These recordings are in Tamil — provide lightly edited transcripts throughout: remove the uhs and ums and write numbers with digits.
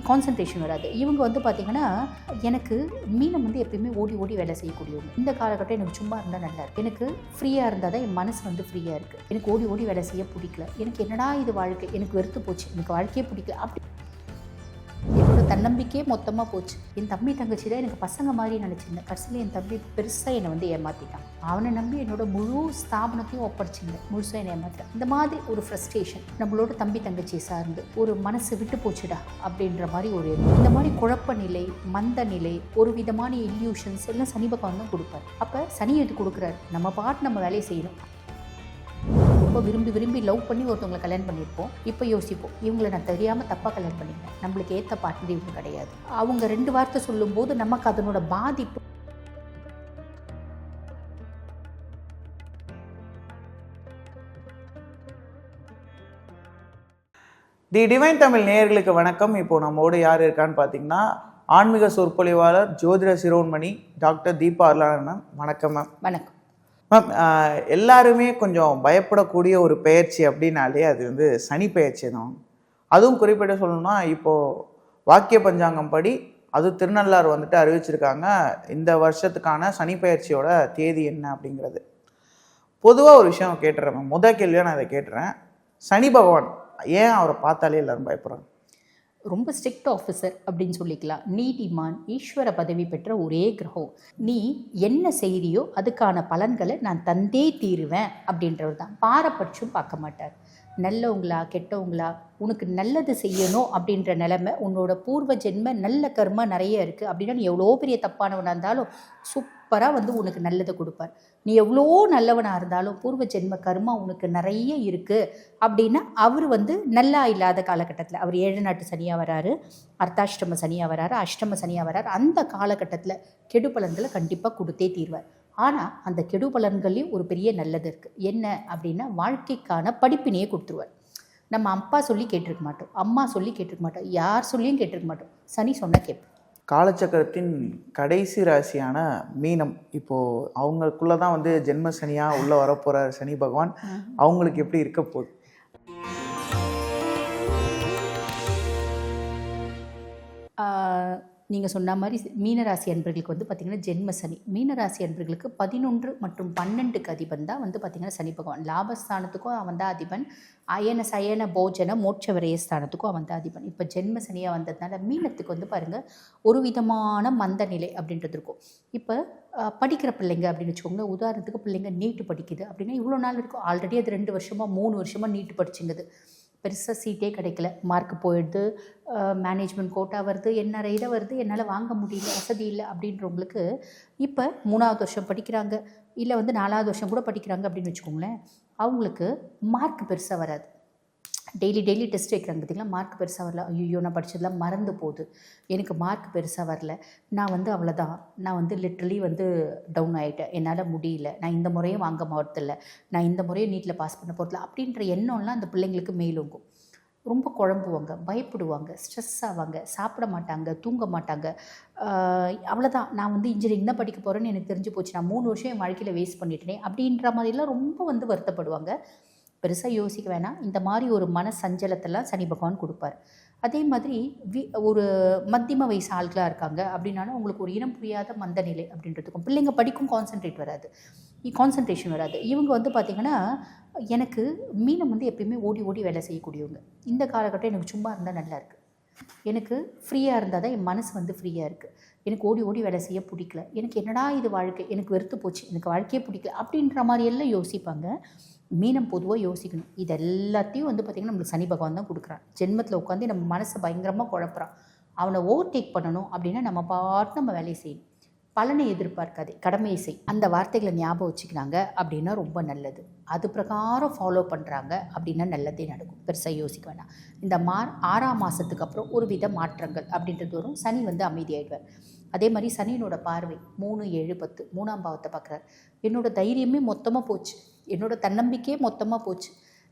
கான்சன்ட்ரேஷன் வராது. இவங்க வந்து பார்த்திங்கன்னா, எனக்கு மீனம் வந்து எப்பயுமே ஓடி ஓடி வேலை செய்யக்கூடியவங்க. இந்த காலகட்டம் எனக்கு சும்மா இருந்தால் நல்லா இருக்குது, எனக்கு ஃப்ரீயாக இருந்தால் தான் என் மனசு வந்து ஃப்ரீயாக இருக்குது, எனக்கு ஓடி ஓடி வேலை செய்ய பிடிக்கல, எனக்கு என்னடா இது வாழ்க்கை, எனக்கு வெறுத்து போச்சு, எனக்கு வாழ்க்கையே பிடிக்கல, அப்படி என்னோட தன்னம்பிக்கையே மொத்தமாக போச்சு. என் தம்பி தங்கச்சி தான் எனக்கு பசங்க மாதிரி நினச்சிருந்தேன். கடைசியில் என் தம்பி பெருசாக என்னை வந்து ஏமாற்றிட்டான். அவனை நம்பி என்னோட முழு ஸ்தாபனத்தையும் ஒப்படைச்சிருந்தேன், முழுசாக என்னை ஏமாற்றிட்டான். இந்த மாதிரி ஒரு ஃப்ரஸ்ட்ரேஷன் நம்மளோட தம்பி தங்கச்சியை சார்ந்து ஒரு மனசு விட்டு போச்சுடா அப்படின்ற மாதிரி ஒரு இந்த மாதிரி குழப்ப நிலை, மந்த நிலை, ஒரு விதமான இல்யூஷன்ஸ் எல்லாம் சனி பகவான் தான் கொடுப்பார். அப்போ சனி எது கொடுக்குறாரு, நம்ம பாட்டு நம்ம வேலையை செய்யணும். ரொம்ப விரும்பி லவ் பண்ணி ஒருத்தவங்களை கல்யாணம் பண்ணியிருப்போம். இப்போ யோசிப்போம், இவங்களை நான் தெரியாமல் தப்பாக கல்யாணம் பண்ணியிருக்கேன், நம்மளுக்கு ஏற்ற பார்ட்னர் இவங்க கிடையாது. அவங்க 2 வார்த்தை சொல்லும்போது நமக்கு அதனோட பாதிப்பு. தி டிவைன் தமிழ் நேயர்களுக்கு வணக்கம். இப்போது நம்மோடு யார் இருக்கான்னு பார்த்தீங்கன்னா, ஆன்மீக சொற்பொழிவாளர் ஜோதிட சிரோன்மணி டாக்டர் தீபா அருளாளன் மேம். வணக்கம் மேம். வணக்கம் மேம். எல்லாருமே கொஞ்சம் பயப்படக்கூடிய ஒரு பெயர்ச்சி அப்படின்னாலே அது வந்து சனி பெயர்ச்சி தான். அதுவும் குறிப்பிட்ட சொல்லணும்னா, இப்போது வாக்கிய பஞ்சாங்கம் படி அது திருநள்ளாறு வந்துட்டு அறிவிச்சிருக்காங்க இந்த வருஷத்துக்கான சனி பெயர்ச்சியோட தேதி என்ன அப்படிங்கிறது. பொதுவாக ஒரு விஷயம் கேட்டுறேன் மேம், முதல் கேள்வியாக நான் இதை கேட்டுறேன். சனி பகவான் ஏன் அவரை பார்த்தாலே எல்லாரும் பயப்படுறாங்க? ரொம்ப ஸ்ட்ரிக்ட் ஆஃபீஸர் அப்படின்னு சொல்லிக்கலாம். நீதிமான், ஈஸ்வர பதவி பெற்ற ஒரே கிரகம். நீ என்ன செய்தியோ அதுக்கான பலன்களை நான் தந்தே தீருவேன் அப்படின்றவர் தான். பாரபட்சம் பார்க்க மாட்டார். நல்லவங்களா கெட்டவங்களா, உனக்கு நல்லது செய்யணும் அப்படின்ற நிலைமை, உன்னோட பூர்வ ஜென்ம நல்ல கர்மா நிறைய இருக்குது அப்படின்னா, நீ எவ்வளோ பெரிய தப்பானவனாக இருந்தாலும் சூப்பராக வந்து உனக்கு நல்லதை கொடுப்பார். நீ எவ்வளோ நல்லவனாக இருந்தாலும் பூர்வ ஜென்ம கர்மா உனக்கு நிறைய இருக்குது அப்படின்னா, அவர் வந்து நல்லா இல்லாத காலகட்டத்தில், அவர் 7 நாட்டு சனியாக வராரு, அர்த்தாஷ்டம சனியாக வராரு, அஷ்டம சனியாக வராரு, அந்த காலகட்டத்தில் கெடு பலன்களை கண்டிப்பாக கொடுத்தே தீர்வார். ஆனால் அந்த கெடு பலன்கள்லேயும் ஒரு பெரிய நல்லது இருக்குது. என்ன அப்படின்னா, வாழ்க்கைக்கான படிப்பினையே கொடுத்துருவார். நம்ம அப்பா சொல்லி கேட்டிருக்க மாட்டோம், அம்மா சொல்லி கேட்டிருக்க மாட்டோம், யார் சொல்லியும் கேட்டிருக்க மாட்டோம், சனி சொன்னால் கேட்போம். காலச்சக்கரத்தின் கடைசி ராசியான மீனம், இப்போது அவங்களுக்குள்ளே தான் வந்து ஜென்ம சனியாக உள்ளே வரப்போகிற சனி பகவான். அவங்களுக்கு எப்படி இருக்க போகுது? நீங்கள் சொன்ன மாதிரி மீனராசி அன்பர்களுக்கு வந்து பார்த்திங்கன்னா ஜென்ம சனி. மீனராசி அன்பர்களுக்கு 11 மற்றும் 12க்கு அதிபன் தான் வந்து பார்த்திங்கன்னா சனி பகவான். லாபஸ்தானத்துக்கும் அவன் தான் அதிபன், அயன சயன போஜன மோட்ச விரயஸ்தானத்துக்கும் அவன் தான் அதிபன். இப்போ ஜென்ம சனியாக வந்ததுனால மீனத்துக்கு வந்து பாருங்கள் ஒரு விதமான மந்த நிலை அப்படின்றது இருக்கும். இப்போ படிக்கிற பிள்ளைங்க அப்படின்னு வச்சுக்கோங்களேன். உதாரணத்துக்கு பிள்ளைங்க நீட்டு படிக்குது அப்படின்னா, இவ்வளோ நாள் இருக்கும், ஆல்ரெடி அது 2 வருஷமாக 3 வருஷமாக நீட்டு படிச்சுங்குது, பெருசாக சீட்டே கிடைக்கல, மார்க் போயிடுது, மேனேஜ்மெண்ட் கோட்டா வருது, என்ன இதை வருது, என்னால் வாங்க முடியல, வசதி இல்லை அப்படின்றவங்களுக்கு இப்போ 3ஆவது வருஷம் படிக்கிறாங்க, இல்லை வந்து 4ஆவது வருஷம் கூட படிக்கிறாங்க அப்படின்னு வச்சுக்கோங்களேன். அவங்களுக்கு மார்க் பெருசாக வராது. டெய்லி டெஸ்ட் வைக்கிறாங்க பார்த்திங்களா, மார்க் பெருசாக வரல, ஐயோ நான் படித்ததெல்லாம் மறந்து போகுது, எனக்கு மார்க் பெருசாக வரல, நான் வந்து அவ்வளோதான், நான் வந்து லிட்ரலி வந்து டவுன் ஆகிட்டேன், என்னால் முடியல, நான் இந்த முறையும் வாங்க போகிறதில்ல, நான் இந்த முறையும் நீட்டில் பாஸ் பண்ண போகிறதில்ல அப்படின்ற எண்ணம்லாம் அந்த பிள்ளைங்களுக்கு மேலோங்கும். ரொம்ப குழம்புவாங்க, பயப்படுவாங்க, ஸ்ட்ரெஸ் ஆவாங்க, சாப்பிட மாட்டாங்க, தூங்க மாட்டாங்க. அவ்வளோதான், நான் வந்து இன்ஜினியரிங் தான் படிக்க போகிறேன்னு எனக்கு தெரிஞ்சு போச்சு, நான் 3 வருஷம் என் வாழ்க்கையில் வேஸ்ட் பண்ணிட்டேனே அப்படின்ற மாதிரிலாம் ரொம்ப வந்து வருத்தப்படுவாங்க. பெருசாக யோசிக்க வேணாம், இந்த மாதிரி ஒரு மன சஞ்சலத்தெல்லாம் சனி பகவான் கொடுப்பார். அதே மாதிரி ஒரு மத்தியம வயசு ஆட்களாக இருக்காங்க அப்படின்னாலும் உங்களுக்கு ஒரு இனம் புரியாத மந்த நிலை அப்படின்றதுக்கும், பிள்ளைங்க படிக்கும் கான்சன்ட்ரேஷன் வராது. இவங்க வந்து பார்த்திங்கன்னா, எனக்கு மீனம் வந்து எப்பயுமே ஓடி ஓடி வேலை செய்யக்கூடியவங்க. இந்த காலகட்டம் எனக்கு சும்மா இருந்தால் நல்லா இருக்குது, எனக்கு ஃப்ரீயாக இருந்தால் தான் என் மனசு வந்து ஃப்ரீயாக இருக்குது, எனக்கு ஓடி ஓடி வேலை செய்ய பிடிக்கல, எனக்கு என்னடா இது வாழ்க்கை, எனக்கு வெறுத்து போச்சு, எனக்கு வாழ்க்கையே பிடிக்கல அப்படின்ற மாதிரி எல்லாம் யோசிப்பாங்க. மீனம் பொதுவாக யோசிக்கணும். இது எல்லாத்தையும் வந்து பார்த்திங்கன்னா நம்மளுக்கு சனி பகவான் தான் கொடுக்குறான். ஜென்மத்தில் உட்காந்து நம்ம மனசை பயங்கரமாக குழப்புறான். அவனை ஓவர்டேக் பண்ணணும் அப்படின்னா நம்ம பாட்டு நம்ம வேலையை செய்யணும், பலனை எதிர்பார்க்காதே, கடமையை செய். அந்த வார்த்தைகளை ஞாபகம் வச்சுக்கிறாங்க அப்படின்னா ரொம்ப நல்லது. அது பிரகாரம் ஃபாலோ பண்ணுறாங்க அப்படின்னா நல்லதே நடக்கும். பெருசாக யோசிக்க வேண்டாம். இந்த 6ஆம் மாதத்துக்கு அப்புறம் ஒரு வித மாற்றங்கள் அப்படின்றது வரும். சனி வந்து அமைதியாகிடுவார். அதே மாதிரி சனியினோட பார்வை 3, 7, 10 3ஆம் பாவத்தை பார்க்குறாரு. என்னோட தைரியமே மொத்தமாக போச்சு, என்னோட தன்னம்பிக்கையே மொத்தமாக போச்சு,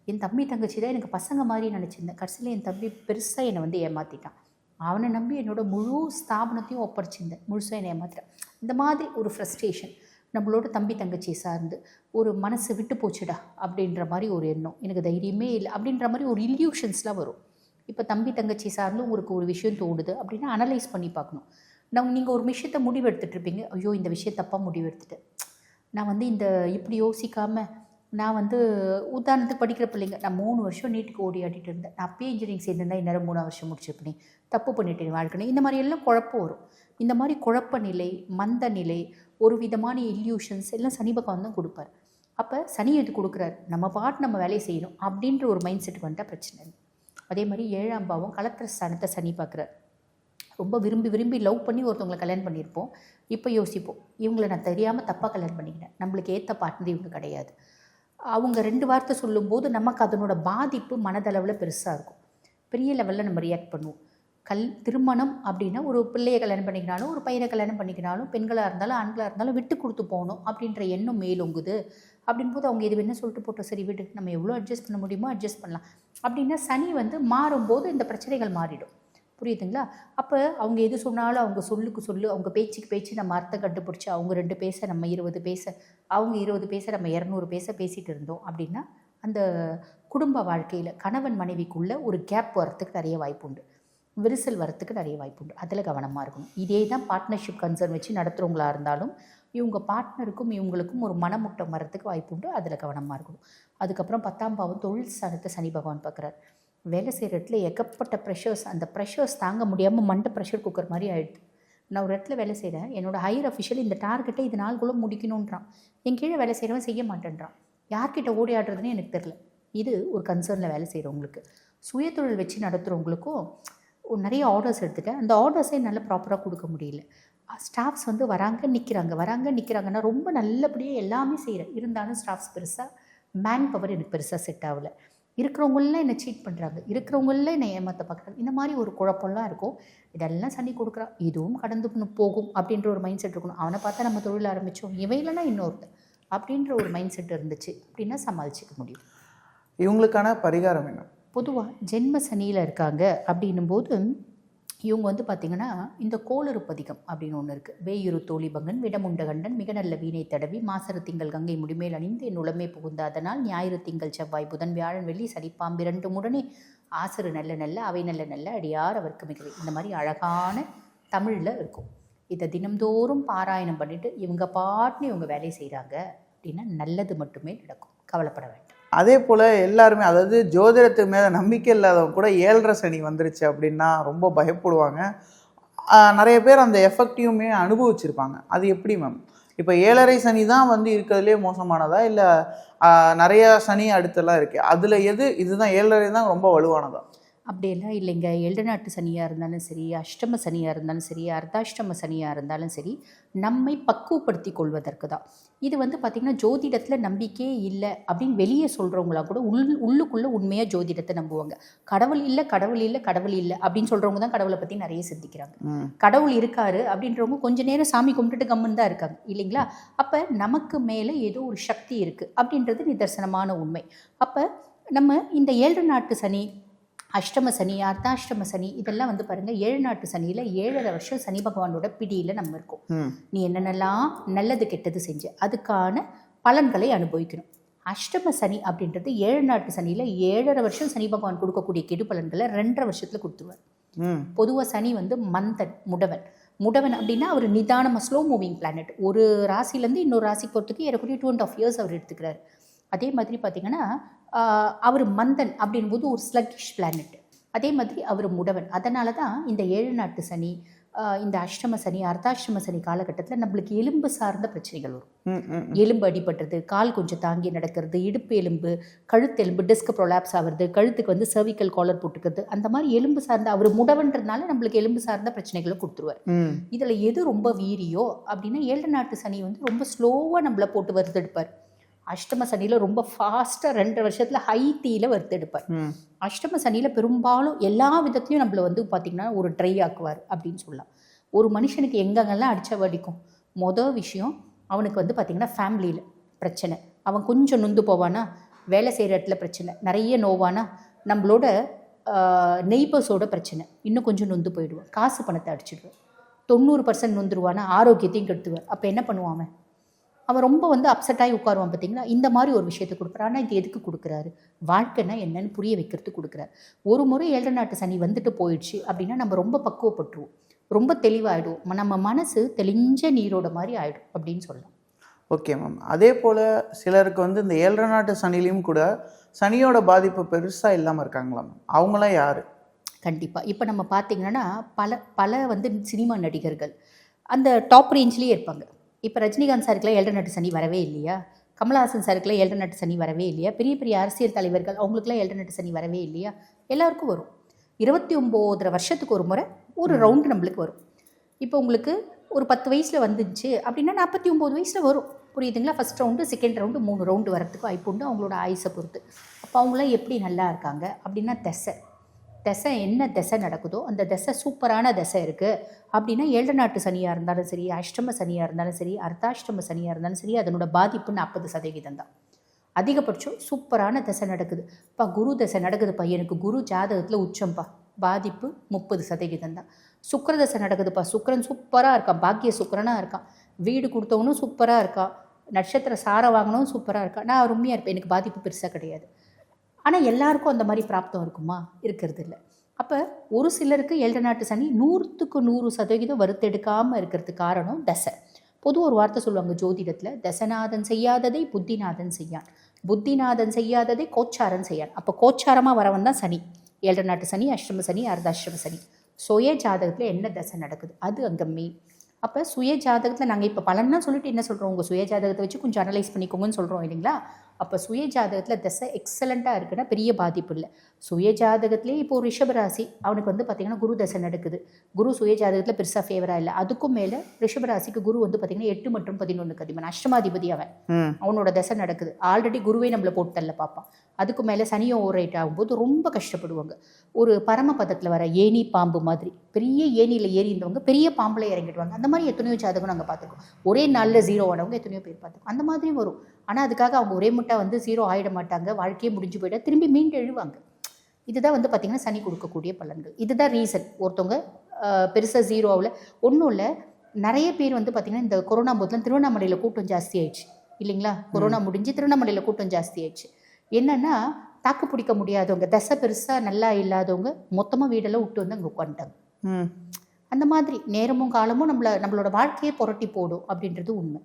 என் தம்பி தங்கச்சி தான் எனக்கு பசங்க மாதிரி நினச்சிருந்தேன், கடைசியில் என் தம்பி பெருசாக என்னை வந்து ஏமாற்றிட்டான், அவனை நம்பி என்னோட முழு ஸ்தாபனத்தையும் ஒப்படைச்சிருந்தேன், முழுசாக என்னை ஏமாத்திட்டான். இந்த மாதிரி ஒரு ஃப்ரஸ்ட்ரேஷன் நம்மளோட தம்பி தங்கச்சியை சார்ந்து ஒரு மனசு விட்டு போச்சுடா அப்படின்ற மாதிரி ஒரு எண்ணம், எனக்கு தைரியமே இல்லை அப்படின்ற மாதிரி ஒரு இல்யூஷன்ஸ்லாம் வரும். இப்போ தம்பி தங்கச்சி சார்ந்து உங்களுக்கு ஒரு விஷயம் தோணுது அப்படின்னா அனலைஸ் பண்ணி பார்க்கணும். நீங்கள் ஒரு விஷயத்தை முடிவு எடுத்துகிட்ருப்பீங்க, ஐயோ இந்த விஷயம் தப்பாக முடிவு எடுத்துட்டேன், நான் வந்து இந்த இப்படி யோசிக்காமல் நான் வந்து உதாரணத்துக்கு படிக்கிற பிள்ளைங்க, நான் 3 வருஷம் நீட்டுக்கு ஓடி ஆடிட்டு இருந்தேன், நான் அப்பயே இன்ஜினியரிங் சேர்ந்துருந்தா இந்நேரம் 3 வருஷம் முடிச்சிருப்பேன், தப்பு பண்ணிட்டேன் வாழ்க்கணும், இந்த மாதிரி எல்லாம் குழப்பம் வரும். இந்த மாதிரி குழப்ப நிலை, மந்த நிலை, ஒரு விதமான இல்யூஷன்ஸ் எல்லாம் சனி பகவான் தான் கொடுப்பார். அப்போ சனி எது கொடுக்குறாரு, நம்ம பாட்டு நம்ம வேலையை செய்யணும் அப்படின்ற ஒரு மைண்ட் செட்டுக்கு வந்துட்டால் பிரச்சனை இல்லை. அதே மாதிரி 7ஆம் பாவம் கலத்திர ஸ்தானத்தை சனி பார்க்குறாரு. ரொம்ப விரும்பி விரும்பி லவ் பண்ணி ஒருத்தவங்களை கல்யாணம் பண்ணியிருப்போம், இப்போ யோசிப்போம் இவங்களை நான் தெரியாமல் தப்பாக கல்யாணம் பண்ணிக்கிட்டேன், நம்மளுக்கு ஏற்ற பார்ட்னர் இவங்க கிடையாது. அவங்க 2 வார்த்தை சொல்லும்போது நமக்கு அதனோட பாதிப்பு மனதளவில் பெருசாக இருக்கும், பெரிய லெவலில் நம்ம ரியாக்ட் பண்ணுவோம். திருமணம் அப்படின்னா ஒரு பிள்ளையை கல்யாணம் பண்ணிக்கினாலும் ஒரு பையனை கல்யாணம் பண்ணிக்கினாலும் பெண்களாக இருந்தாலும் ஆண்களாக இருந்தாலும் விட்டு கொடுத்து போகணும் அப்படின்ற எண்ணம் மேலோங்குது. அப்படின் போது அவங்க இது என்ன சொல்லிட்டு போட்டோம், சரி விடு, நம்ம எவ்வளோ அட்ஜஸ்ட் பண்ண முடியுமோ அட்ஜஸ்ட் பண்ணலாம் அப்படின்னா சனி வந்து மாறும்போது இந்த பிரச்சனைகள் மாறிடும். புரியுதுங்களா? அப்போ அவங்க எது சொன்னாலும் அவங்க சொல்லுக்கு சொல்லு, அவங்க பேச்சுக்கு பேச்சு நம்ம அர்த்தம் கண்டுபிடிச்சி அவங்க 2 பேச நம்ம 20 பேச, அவங்க 20 பேச நம்ம 200 பேச பேசிகிட்டு இருந்தோம் அப்படின்னா அந்த குடும்ப வாழ்க்கையில் கணவன் மனைவிக்குள்ளே ஒரு கேப் வரத்துக்கு நிறைய வாய்ப்பு உண்டு, விரிசல் வரத்துக்கு நிறைய வாய்ப்பு உண்டு. அதில் கவனமாக இருக்கணும். இதே தான் பார்ட்னர்ஷிப் கன்சர்ன் வச்சு நடத்துகிறவங்களா இருந்தாலும் இவங்க பார்ட்னருக்கும் இவங்களுக்கும் ஒரு மனமுட்டம் வரத்துக்கு வாய்ப்பு உண்டு, அதில் கவனமாக இருக்கணும். அதுக்கப்புறம் 10ஆம் பாவம் தொழில் ஸ்தானத்தை சனி பகவான் பார்க்குறார். வேலை செய்கிற இடத்துல ஏகப்பட்ட ப்ரெஷர்ஸ், அந்த ப்ரெஷர்ஸ் தாங்க முடியாமல் மண்டை ப்ரெஷர் குக்கர் மாதிரி ஆகிடுது. நான் ஒரு இடத்துல வேலை செய்கிறேன், என்னோடய ஹையர் அஃபிஷியல் இந்த டார்கெட்டை இது நாளுக்குள்ளே முடிக்கணுன்றான், என் கீழே வேலை செய்கிறவன் செய்ய மாட்டேன்றான், யார்கிட்ட ஓடி ஆடுறதுன்னு எனக்கு தெரில. இது ஒரு கன்சர்னில் வேலை செய்கிறவங்களுக்கு. சுயதொழில் வச்சு நடத்துகிறவங்களுக்கும் நிறைய ஆர்டர்ஸ் எடுத்துட்டேன், அந்த ஆர்டர்ஸே என்னால் ப்ராப்பராக கொடுக்க முடியல. ஸ்டாஃப்ஸ் வந்து வராங்க நிற்கிறாங்கன்னா ரொம்ப நல்லபடியாக எல்லாமே செய்கிறேன், இருந்தாலும் ஸ்டாஃப்ஸ் பெருசாக மேன் பவர் எனக்கு பெருசாக செட் ஆகலை. இருக்கிறவங்களெலாம் என்னை சீட் பண்ணுறாங்க, இருக்கிறவங்கள என்னை ஏமாற்ற பார்க்குறாங்க, இந்த மாதிரி ஒரு குழப்பம்லாம் இருக்கும். இதெல்லாம் சனி கொடுக்குறான், இதுவும் கடந்து போகும் அப்படின்ற ஒரு மைண்ட் செட் இருக்கணும். அவனை பார்த்தா நம்ம தொழில் ஆரம்பித்தோம், இவன் இல்லைனா இன்னொருத்தர் அப்படின்ற ஒரு மைண்ட் செட் இருந்துச்சு அப்படின்னா சமாளிச்சிக்க முடியும். இவங்களுக்கான பரிகாரம் என்ன? பொதுவாக ஜென்ம சனியில் இருக்காங்க அப்படின்னும்போது இவங்க வந்து பார்த்திங்கன்னா இந்த கோளறு பதிகம் அப்படின்னு ஒன்று இருக்குது. வேயுரு தோழிபங்கன் விடமுண்டகண்டன் மிக நல்ல வீணை தடவி மாசறு திங்கள் கங்கை முடிமேல் அணிந்து என் உளமே புகுந்த அதனால் ஞாயிறு திங்கள் செவ்வாய் புதன் வியாழன் வெள்ளி சனிப்பாம்பிரண்டும் உடனே ஆசரு நல்ல நல்ல அவை நல்ல நல்ல அடியார் அவருக்கு மிகவே, இந்த மாதிரி அழகான தமிழில் இருக்கும். இதை தினம்தோறும் பாராயணம் பண்ணிவிட்டு இவங்க பாட்டுன்னு இவங்க வேலையை செய்கிறாங்க அப்படின்னா நல்லது மட்டுமே நடக்கும், கவலைப்பட வேண்டாம். அதே போல் எல்லாருமே, அதாவது ஜோதிடத்துக்கு மேலே நம்பிக்கை இல்லாதவங்க கூட 7.5 சனி வந்துருச்சு அப்படின்னா ரொம்ப பயப்படுவாங்க. நிறைய பேர் அந்த எஃபெக்டையுமே அனுபவிச்சிருப்பாங்க. அது எப்படி மேம்? இப்போ 7.5 சனி தான் வந்து இருக்கிறதுலே மோசமானதா, இல்லை நிறையா சனி அடுத்தெல்லாம் இருக்குது, அதில் எது இதுதான் 7.5 தான் ரொம்ப வலுவானதா? அப்படியெல்லாம் இல்லைங்க. 7 நாட்டு சனியாக இருந்தாலும் சரி, அஷ்டம சனியாக இருந்தாலும் சரி, அர்த்தாஷ்டம சனியாக இருந்தாலும் சரி, நம்மை பக்குவப்படுத்தி கொள்வதற்கு தான். இது வந்து பார்த்திங்கன்னா ஜோதிடத்தில் நம்பிக்கையே இல்லை அப்படின்னு வெளியே சொல்கிறவங்களாம் கூட உள்ளுக்குள்ளே உண்மையாக ஜோதிடத்தை நம்புவாங்க. கடவுள் இல்லை கடவுள் இல்லை கடவுள் இல்லை அப்படின்னு சொல்கிறவங்க தான் கடவுளை பற்றி நிறைய சிந்திக்கிறாங்க. கடவுள் இருக்காரு அப்படின்றவங்க கொஞ்ச நேரம் சாமி கும்பிட்டுட்டு கம்முன்னு தான் இருக்காங்க இல்லைங்களா? அப்போ நமக்கு மேலே ஏதோ ஒரு சக்தி இருக்குது அப்படின்றது நிதர்சனமான உண்மை. அப்போ நம்ம இந்த 7 நாட்டு சனி, அஷ்டம சனி, அர்த்தாஷ்டம சனி இதெல்லாம் வந்து பாருங்கள் 7 நாட்டு சனியில் 7.5 வருஷம் சனி பகவானோட பிடியில் நம்ம இருக்கோம். நீ என்னென்னலாம் நல்லது கெட்டது செஞ்ச அதுக்கான பலன்களை அனுபவிக்கணும். அஷ்டம சனி அப்படின்றது 7 நாட்டு சனியில் 7.5 வருஷம் சனி பகவான் கொடுக்கக்கூடிய கெடு பலன்களை 2.5 வருஷத்தில் கொடுத்துருவார். பொதுவாக சனி வந்து மந்தன் முடவன் அப்படின்னா அவர் நிதானமாக ஸ்லோ மூவிங் பிளானட். ஒரு ராசிலேருந்து இன்னொரு ராசிக்கு போகிறதுக்கு ஏறக்குறைய 2.5 இயர்ஸ் அவர் எடுத்துக்கிறார். அதே மாதிரி பார்த்திங்கன்னா அவர் மந்தன் அப்படின்போது ஒரு ஸ்லக்கிஷ் பிளானட். அதே மாதிரி அவர் முடவன். அதனால தான் இந்த 7 நாட்டு சனி, இந்த அஷ்டம சனி, அர்த்தாஷ்டம சனி காலகட்டத்தில் நம்மளுக்கு எலும்பு சார்ந்த பிரச்சனைகள் வரும். எலும்பு அடிபட்டுறது, கால் கொஞ்சம் தாங்கி நடக்கிறது, இடுப்பு எலும்பு, கழுத்தெலும்பு டிஸ்க் ப்ரொலாப்ஸ் ஆகிறது, கழுத்துக்கு வந்து சர்விக்கல் காலர் போட்டுக்கிறது, அந்த மாதிரி எலும்பு சார்ந்த அவர் முடவன்றதுனால நம்மளுக்கு எலும்பு சார்ந்த பிரச்சனைகளை கொடுத்துருவார். இதில் எது ரொம்ப வீரியோ அப்படின்னா 7 நாட்டு சனி வந்து ரொம்ப ஸ்லோவாக நம்மளை போட்டு வறுத்தெடுப்பார். அஷ்டம சனியில் ரொம்ப ஃபாஸ்ட்டாக 2.5 வருஷத்தில் ஹை தீயில் வறுத்தெடுப்பார். அஷ்டம சனியில் பெரும்பாலும் எல்லா விதத்துலையும் நம்மளை வந்து பார்த்திங்கன்னா ஒரு ட்ரை ஆக்குவார் அப்படின்னு சொல்லலாம். ஒரு மனுஷனுக்கு எங்கெங்கெல்லாம் அடித்தா வடிக்கும், மொதல் விஷயம் அவனுக்கு வந்து பார்த்திங்கன்னா ஃபேமிலியில் பிரச்சனை, அவன் கொஞ்சம் நொந்து போவானா, வேலை செய்கிற இடத்துல பிரச்சனை, நிறைய நோவானா, நம்மளோட நெய்பர்ஸோட பிரச்சனை, இன்னும் கொஞ்சம் நொந்து போயிடுவான், காசு பணத்தை அடிச்சிடுவான், 90% நொந்துருவானா, ஆரோக்கியத்தையும் கெடுத்துவார். அப்போ என்ன பண்ணுவான்? அவன் ரொம்ப வந்து அப்செட் ஆகி உட்காருவான் பார்த்தீங்களா, இந்த மாதிரி ஒரு விஷயத்தை கொடுக்குறாரு. ஆனால் இது எதுக்கு கொடுக்குறாரு? வாழ்க்கைன்னா என்னன்னு புரிய வைக்கிறதுக்கு கொடுக்குறாரு. ஒரு முறை 7 நாட்டு சனி வந்துட்டு போயிடுச்சு அப்படின்னா நம்ம ரொம்ப பக்குவப்பட்டுருவோம், ரொம்ப தெளிவாயிடுவோம், நம்ம மனசு தெளிஞ்ச நீரோட மாதிரி ஆயிடும் அப்படின்னு சொல்லலாம். Okay ma'am. அதே போல் சிலருக்கு வந்து இந்த 7 நாட்டு சனிலையும் கூட சனியோட பாதிப்பு பெருசாக இல்லாமல் இருக்காங்களா மேம்? அவங்களாம் யார்? கண்டிப்பாக. இப்போ நம்ம பார்த்தீங்கன்னா பல பல வந்து சினிமா நடிகர்கள் அந்த டாப் ரேஞ்ச்லேயே இருப்பாங்க. இப்போ ரஜினிகாந்த் சாருக்குலாம் 7 நாட்டு சனி வரவே இல்லையா? கமலஹாசன் சாருக்குலாம் 7 நாட்டு சனி வரவே இல்லையா? பெரிய பெரிய அரசியல் தலைவர்கள் அவங்களுக்குலாம் 7 நாட்டு சனி வரவே இல்லையா? எல்லாருக்கும் வரும். 29 வருஷத்துக்கு ஒரு முறை ஒரு ரவுண்டு நம்மளுக்கு வரும். இப்போ உங்களுக்கு ஒரு 10 வயசில் வந்துச்சு அப்படின்னா 49 வயசில் வரும். புரியுதுங்களா? First round, second round, 3 round வரத்துக்கு வாய்ப்பு உண்டு அவங்களோட ஆயுசை பொறுத்து. அப்போ அவங்களாம் எப்படி நல்லா இருக்காங்க அப்படின்னா திசை என்ன திசை நடக்குதோ அந்த திசை சூப்பரான திசை இருக்குது அப்படின்னா 7 நாட்டு சனியாக இருந்தாலும் சரி, அஷ்டம சனியாக இருந்தாலும் சரி, அர்த்தாஷ்டம சனியாக இருந்தாலும் சரி, அதனோட பாதிப்பு 40% தான். அதிகபட்சம் சூப்பரான திசை நடக்குது. இப்போ குரு திசை நடக்குது பையனுக்கு, குரு ஜாதகத்தில் உச்சம்பா, பாதிப்பு 30% தான். சுக்கிர தசை நடக்குதுப்பா, சுக்கிரன் சூப்பராக இருக்கான், பாக்கிய சுக்கிரனாக இருக்கான், வீடு கொடுத்தவனும் சூப்பராக இருக்கான், நட்சத்திர சாரம் வாங்கினவும் சூப்பராக இருக்கான், நான் அருமையாக இருப்பேன், எனக்கு பாதிப்பு பெருசாக கிடையாது. ஆனால் எல்லாருக்கும் அந்த மாதிரி பிராப்தம் இருக்குமா? இருக்கிறது இல்லை. அப்போ ஒரு சிலருக்கு 7 நாட்டு சனி 100க்கு 100% வறுத்தெடுக்காமல் இருக்கிறதுக்கு காரணம் தசை. பொதுவாக ஒரு வார்த்தை சொல்லுவாங்க ஜோதிடத்தில், தசநாதன் செய்யாததை புத்திநாதன் செய்யான், புத்திநாதன் செய்யாததை கோச்சாரன் செய்யான். அப்போ கோச்சாரமாக வரவன் தான் சனி. 7 நாட்டு சனி, அஷ்டம சனி, அர்த்தாஷ்டம சனி. சுய ஜாதகத்தில் என்ன தசை நடக்குது அது அங்கே மெயின். அப்போ சுய ஜாதகத்தில் நாங்கள் இப்போ பலன்னா சொல்லிட்டு என்ன சொல்கிறோம், உங்கள் சுய ஜாதகத்தை வச்சு கொஞ்சம் அனலைஸ் பண்ணிக்கோங்கன்னு சொல்கிறோம் இல்லைங்களா? அப்போ சுய ஜாதகத்தில் தசை எக்ஸலண்ட்டாக இருக்குன்னா பெரிய பாதிப்பு இல்லை. சுய ஜாதகத்திலே இப்போது ரிஷபராசி அவனுக்கு வந்து பார்த்திங்கன்னா குரு தசை நடக்குது, குரு சுய ஜாதகத்தில் பெருசாக ஃபேவராக இல்லை. அதுக்கும் மேலே ரிஷபராசிக்கு குரு வந்து பார்த்திங்கன்னா 8 மற்றும் 11 அதிபன், அஷ்டமாதிபதி அவனோட தசை நடக்குது. ஆல்ரெடி குருவே நம்மளை போட்டு தள்ள பார்ப்பான். அதுக்கு மேலே சனியும் ஓவரைட் ஆகும்போது ரொம்ப கஷ்டப்படுவாங்க. ஒரு பரமபதத்தில் வர ஏணி பாம்பு மாதிரி பெரிய ஏணியில் ஏறி இருந்தவங்க பெரிய பாம்பில் இறங்கிடுவாங்க. அந்த மாதிரி எத்தனையோ ஜாதகம் நாங்கள் பார்த்துருக்கோம். ஒரே நாளில் 0 ஆனவங்க எத்தனையோ பேர் பார்த்துருக்கோம். அந்த மாதிரியும் வரும். ஆனால் அதுக்காக அவங்க ஒரே முட்டா வந்து 0 ஆகிட மாட்டாங்க, வாழ்க்கையே முடிஞ்சு போயிட்டா திரும்பி மீண்டு எழுவாங்க. இதுதான் வந்து பார்த்திங்கன்னா சனி கொடுக்கக்கூடிய பலன்கள். இதுதான் ரீசன் ஒருத்தவங்க பெருசாக 0 ஆகல. ஒன்றும் இல்லை, நிறைய பேர் வந்து பார்த்திங்கன்னா இந்த கொரோனா போதுலாம் திருவண்ணாமலையில் கூட்டம் ஜாஸ்தி ஆயிடுச்சு இல்லைங்களா? கொரோனா முடிஞ்சு திருவண்ணாமலையில் கூட்டம் ஜாஸ்தி ஆயிடுச்சு. என்னென்னா தாக்கு பிடிக்க முடியாதவங்க, தசை பெருசாக நல்லா இல்லாதவங்க மொத்தமாக வீடெல்லாம் விட்டு வந்து அங்கே உட்காந்துட்டாங்க. அந்த மாதிரி நேரமும் காலமும் நம்மளோட வாழ்க்கையை புரட்டி போடும் அப்படின்றது உண்மை.